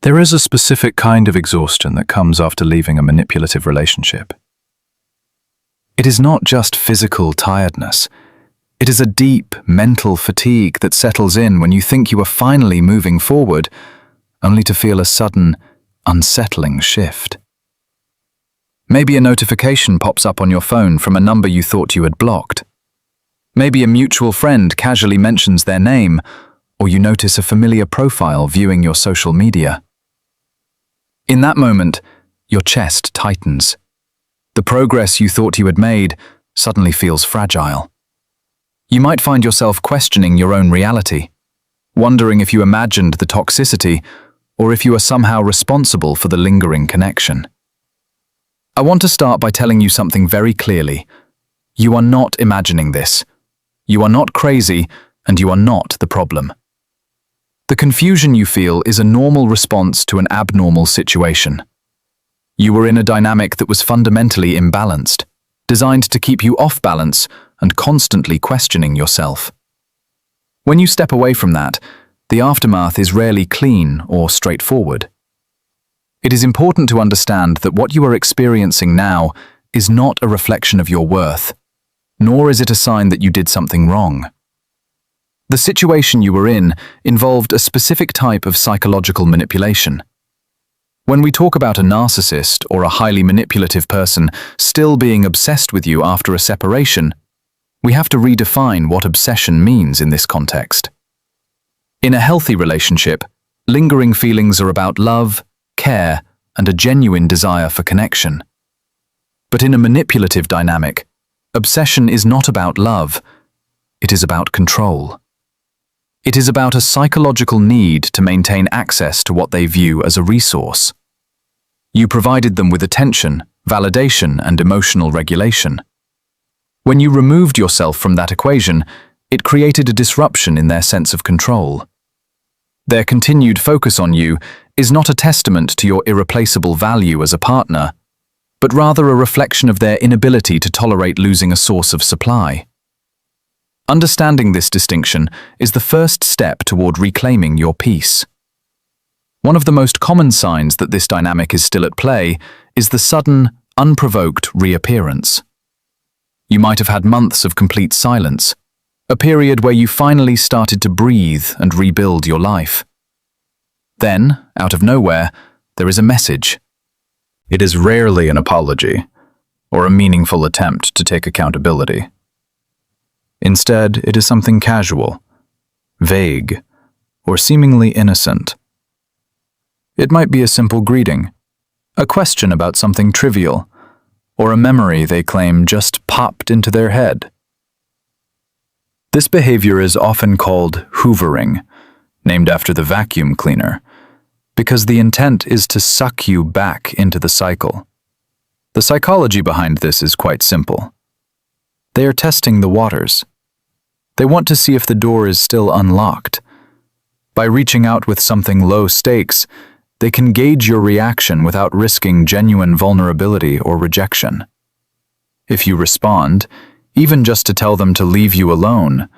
There is a specific kind of exhaustion that comes after leaving a manipulative relationship. It is not just physical tiredness. It is a deep mental fatigue that settles in when you think you are finally moving forward, only to feel a sudden, unsettling shift. Maybe a notification pops up on your phone from a number you thought you had blocked. Maybe a mutual friend casually mentions their name, or you notice a familiar profile viewing your social media. In that moment, your chest tightens. The progress you thought you had made suddenly feels fragile. You might find yourself questioning your own reality, wondering if you imagined the toxicity or if you are somehow responsible for the lingering connection. I want to start by telling you something very clearly. You are not imagining this. You are not crazy, and you are not the problem. The confusion you feel is a normal response to an abnormal situation. You were in a dynamic that was fundamentally imbalanced, designed to keep you off balance and constantly questioning yourself. When you step away from that, the aftermath is rarely clean or straightforward. It is important to understand that what you are experiencing now is not a reflection of your worth, nor is it a sign that you did something wrong. The situation you were in involved a specific type of psychological manipulation. When we talk about a narcissist or a highly manipulative person still being obsessed with you after a separation, we have to redefine what obsession means in this context. In a healthy relationship, lingering feelings are about love, care, and a genuine desire for connection. But in a manipulative dynamic, obsession is not about love, it is about control. It is about a psychological need to maintain access to what they view as a resource. You provided them with attention, validation, and emotional regulation. When you removed yourself from that equation, it created a disruption in their sense of control. Their continued focus on you is not a testament to your irreplaceable value as a partner, but rather a reflection of their inability to tolerate losing a source of supply. Understanding this distinction is the first step toward reclaiming your peace. One of the most common signs that this dynamic is still at play is the sudden, unprovoked reappearance. You might have had months of complete silence, a period where you finally started to breathe and rebuild your life. Then, out of nowhere, there is a message. It is rarely an apology or a meaningful attempt to take accountability. Instead, it is something casual, vague, or seemingly innocent. It might be a simple greeting, a question about something trivial, or a memory they claim just popped into their head. This behavior is often called hoovering, named after the vacuum cleaner, because the intent is to suck you back into the cycle. The psychology behind this is quite simple. They are testing the waters. They want to see if the door is still unlocked. By reaching out with something low stakes, they can gauge your reaction without risking genuine vulnerability or rejection. If you respond, even just to tell them to leave you alone,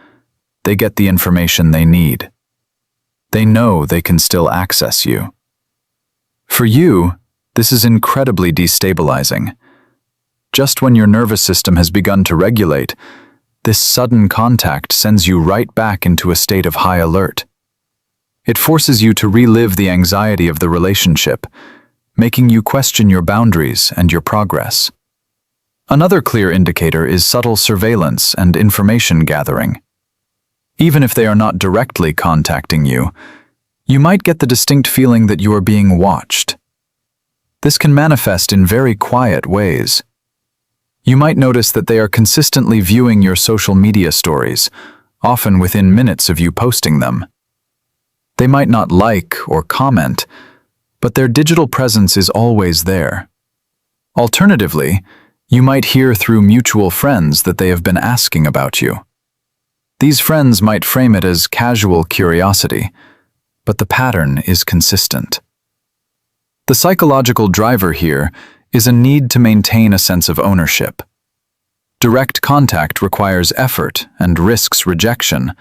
they get the information they need. They know they can still access you. For you, this is incredibly destabilizing. Just when your nervous system has begun to regulate, this sudden contact sends you right back into a state of high alert. It forces you to relive the anxiety of the relationship, making you question your boundaries and your progress. Another clear indicator is subtle surveillance and information gathering. Even if they are not directly contacting you, you might get the distinct feeling that you are being watched. This can manifest in very quiet ways. You might notice that they are consistently viewing your social media stories, often within minutes of you posting them. They might not like or comment, but their digital presence is always there. Alternatively, you might hear through mutual friends that they have been asking about you. These friends might frame it as casual curiosity, but the pattern is consistent. The psychological driver here is a need to maintain a sense of ownership. Direct contact requires effort and risks rejection,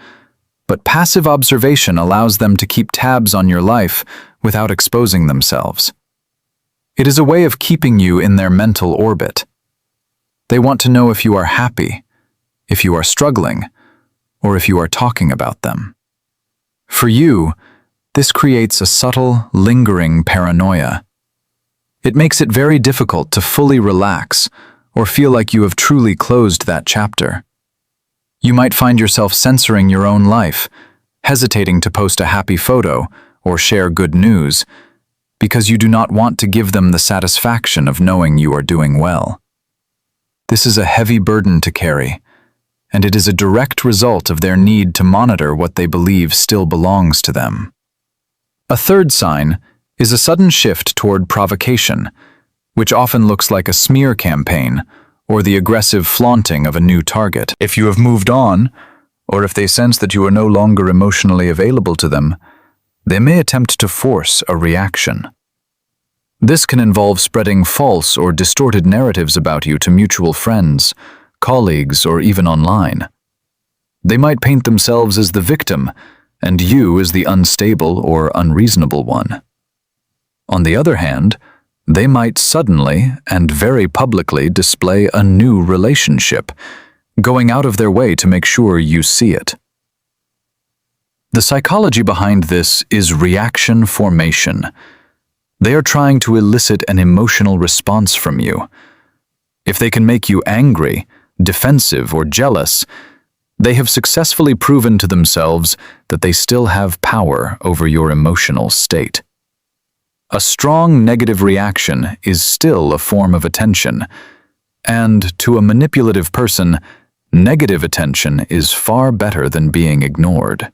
but passive observation allows them to keep tabs on your life without exposing themselves. It is a way of keeping you in their mental orbit. They want to know if you are happy, if you are struggling, or if you are talking about them. For you, this creates a subtle, lingering paranoia. It makes it very difficult to fully relax or feel like you have truly closed that chapter. You might find yourself censoring your own life, hesitating to post a happy photo or share good news, because you do not want to give them the satisfaction of knowing you are doing well. This is a heavy burden to carry, and it is a direct result of their need to monitor what they believe still belongs to them. A third sign is a sudden shift toward provocation, which often looks like a smear campaign or the aggressive flaunting of a new target. If you have moved on, or if they sense that you are no longer emotionally available to them, they may attempt to force a reaction. This can involve spreading false or distorted narratives about you to mutual friends, colleagues, or even online. They might paint themselves as the victim and you as the unstable or unreasonable one. On the other hand, they might suddenly and very publicly display a new relationship, going out of their way to make sure you see it. The psychology behind this is reaction formation. They are trying to elicit an emotional response from you. If they can make you angry, defensive, or jealous, they have successfully proven to themselves that they still have power over your emotional state. A strong negative reaction is still a form of attention, and to a manipulative person, negative attention is far better than being ignored.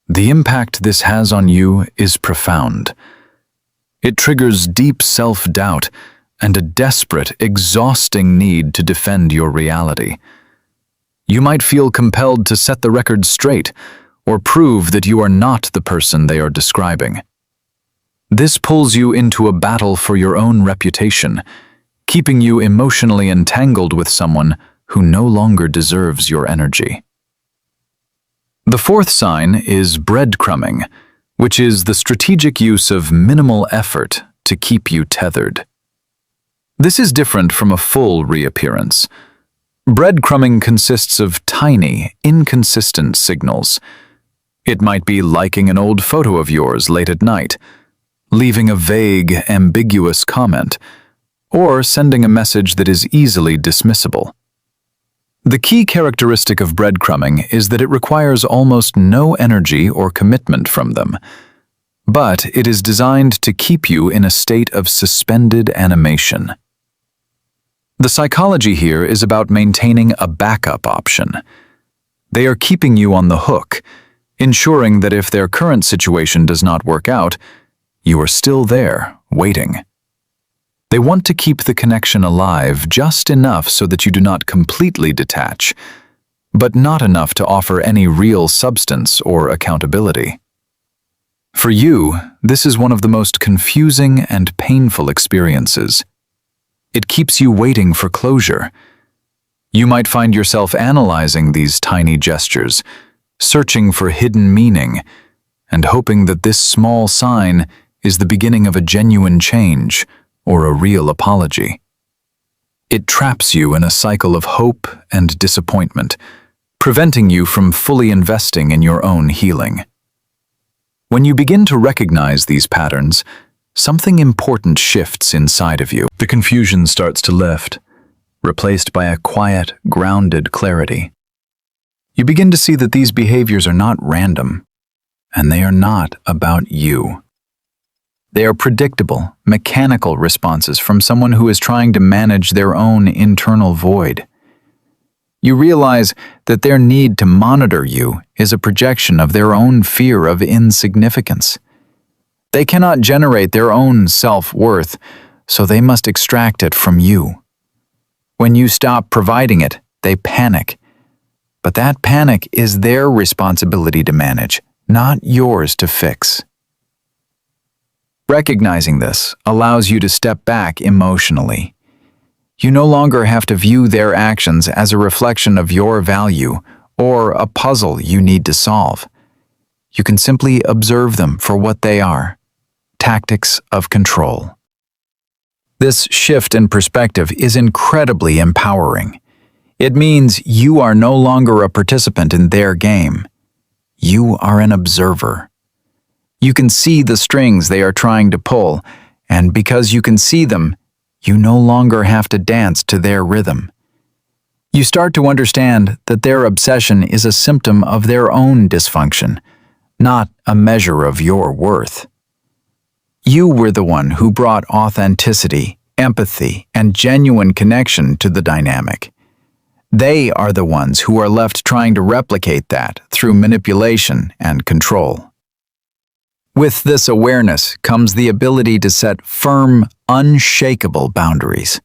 The impact this has on you is profound. It triggers deep self-doubt and a desperate, exhausting need to defend your reality. You might feel compelled to set the record straight or prove that you are not the person they are describing. This pulls you into a battle for your own reputation, keeping you emotionally entangled with someone who no longer deserves your energy. The fourth sign is breadcrumbing, which is the strategic use of minimal effort to keep you tethered. This is different from a full reappearance. Breadcrumbing consists of tiny, inconsistent signals. It might be liking an old photo of yours late at night, leaving a vague, ambiguous comment, or sending a message that is easily dismissible. The key characteristic of breadcrumbing is that it requires almost no energy or commitment from them, but it is designed to keep you in a state of suspended animation. The psychology here is about maintaining a backup option. They are keeping you on the hook, ensuring that if their current situation does not work out, you are still there, waiting. They want to keep the connection alive just enough so that you do not completely detach, but not enough to offer any real substance or accountability. For you, this is one of the most confusing and painful experiences. It keeps you waiting for closure. You might find yourself analyzing these tiny gestures, searching for hidden meaning, and hoping that this small sign is the beginning of a genuine change or a real apology. It traps you in a cycle of hope and disappointment, preventing you from fully investing in your own healing. When you begin to recognize these patterns, something important shifts inside of you. The confusion starts to lift, replaced by a quiet, grounded clarity. You begin to see that these behaviors are not random, and they are not about you. They are predictable, mechanical responses from someone who is trying to manage their own internal void. You realize that their need to monitor you is a projection of their own fear of insignificance. They cannot generate their own self-worth, so they must extract it from you. When you stop providing it, they panic. But that panic is their responsibility to manage, not yours to fix. Recognizing this allows you to step back emotionally. You no longer have to view their actions as a reflection of your value or a puzzle you need to solve. You can simply observe them for what they are: tactics of control. This shift in perspective is incredibly empowering. It means you are no longer a participant in their game. You are an observer. You can see the strings they are trying to pull, and because you can see them, you no longer have to dance to their rhythm. You start to understand that their obsession is a symptom of their own dysfunction, not a measure of your worth. You were the one who brought authenticity, empathy, and genuine connection to the dynamic. They are the ones who are left trying to replicate that through manipulation and control. With this awareness comes the ability to set firm, unshakable boundaries.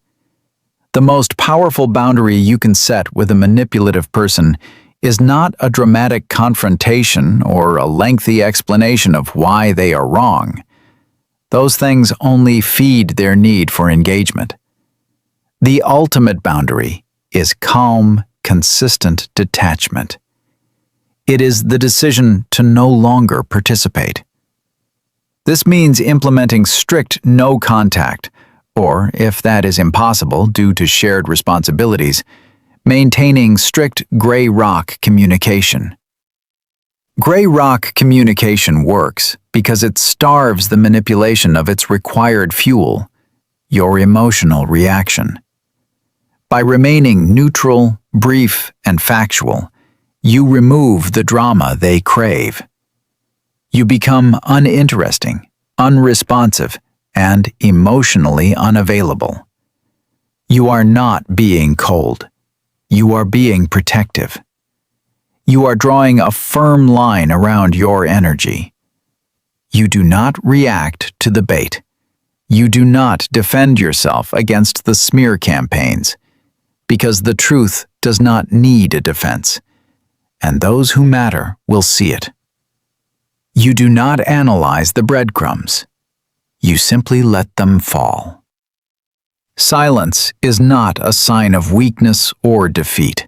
The most powerful boundary you can set with a manipulative person is not a dramatic confrontation or a lengthy explanation of why they are wrong. Those things only feed their need for engagement. The ultimate boundary is calm, consistent detachment. It is the decision to no longer participate. This means implementing strict no contact, or, if that is impossible due to shared responsibilities, maintaining strict gray rock communication. Gray rock communication works because it starves the manipulation of its required fuel, your emotional reaction. By remaining neutral, brief, and factual, you remove the drama they crave. You become uninteresting, unresponsive, and emotionally unavailable. You are not being cold. You are being protective. You are drawing a firm line around your energy. You do not react to the bait. You do not defend yourself against the smear campaigns, because the truth does not need a defense, and those who matter will see it. You do not analyze the breadcrumbs. You simply let them fall. Silence is not a sign of weakness or defeat.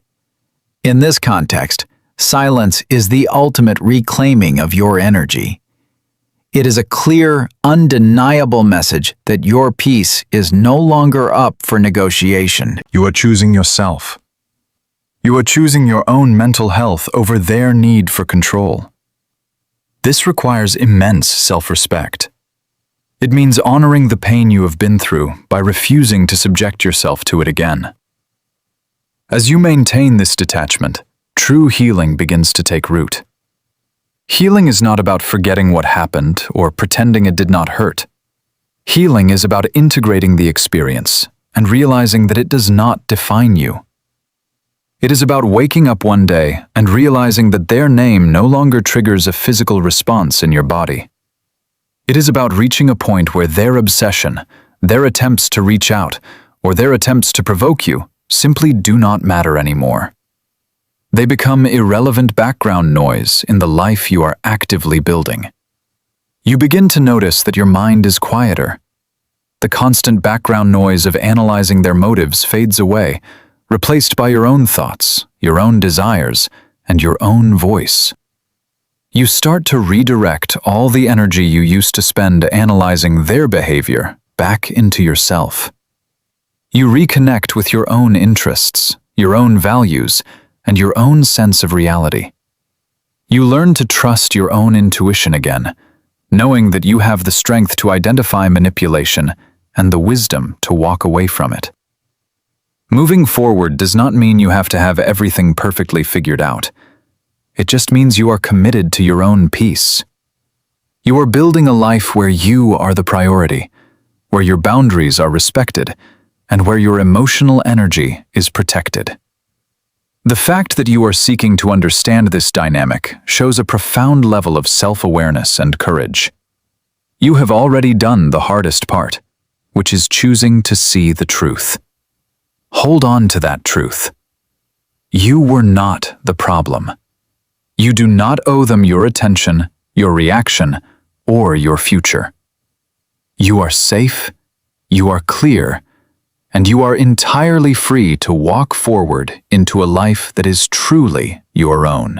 In this context, silence is the ultimate reclaiming of your energy. It is a clear, undeniable message that your peace is no longer up for negotiation. You are choosing yourself. You are choosing your own mental health over their need for control. This requires immense self-respect. It means honoring the pain you have been through by refusing to subject yourself to it again. As you maintain this detachment, true healing begins to take root. Healing is not about forgetting what happened or pretending it did not hurt. Healing is about integrating the experience and realizing that it does not define you. It is about waking up one day and realizing that their name no longer triggers a physical response in your body. It is about reaching a point where their obsession, their attempts to reach out, or their attempts to provoke you simply do not matter anymore. They become irrelevant background noise in the life you are actively building. You begin to notice that your mind is quieter. The constant background noise of analyzing their motives fades away, replaced by your own thoughts, your own desires, and your own voice. You start to redirect all the energy you used to spend analyzing their behavior back into yourself. You reconnect with your own interests, your own values, and your own sense of reality. You learn to trust your own intuition again, knowing that you have the strength to identify manipulation and the wisdom to walk away from it. Moving forward does not mean you have to have everything perfectly figured out. It just means you are committed to your own peace. You are building a life where you are the priority, where your boundaries are respected, and where your emotional energy is protected. The fact that you are seeking to understand this dynamic shows a profound level of self-awareness and courage. You have already done the hardest part, which is choosing to see the truth. Hold on to that truth. You were not the problem. You do not owe them your attention, your reaction, or your future. You are safe, you are clear, and you are entirely free to walk forward into a life that is truly your own.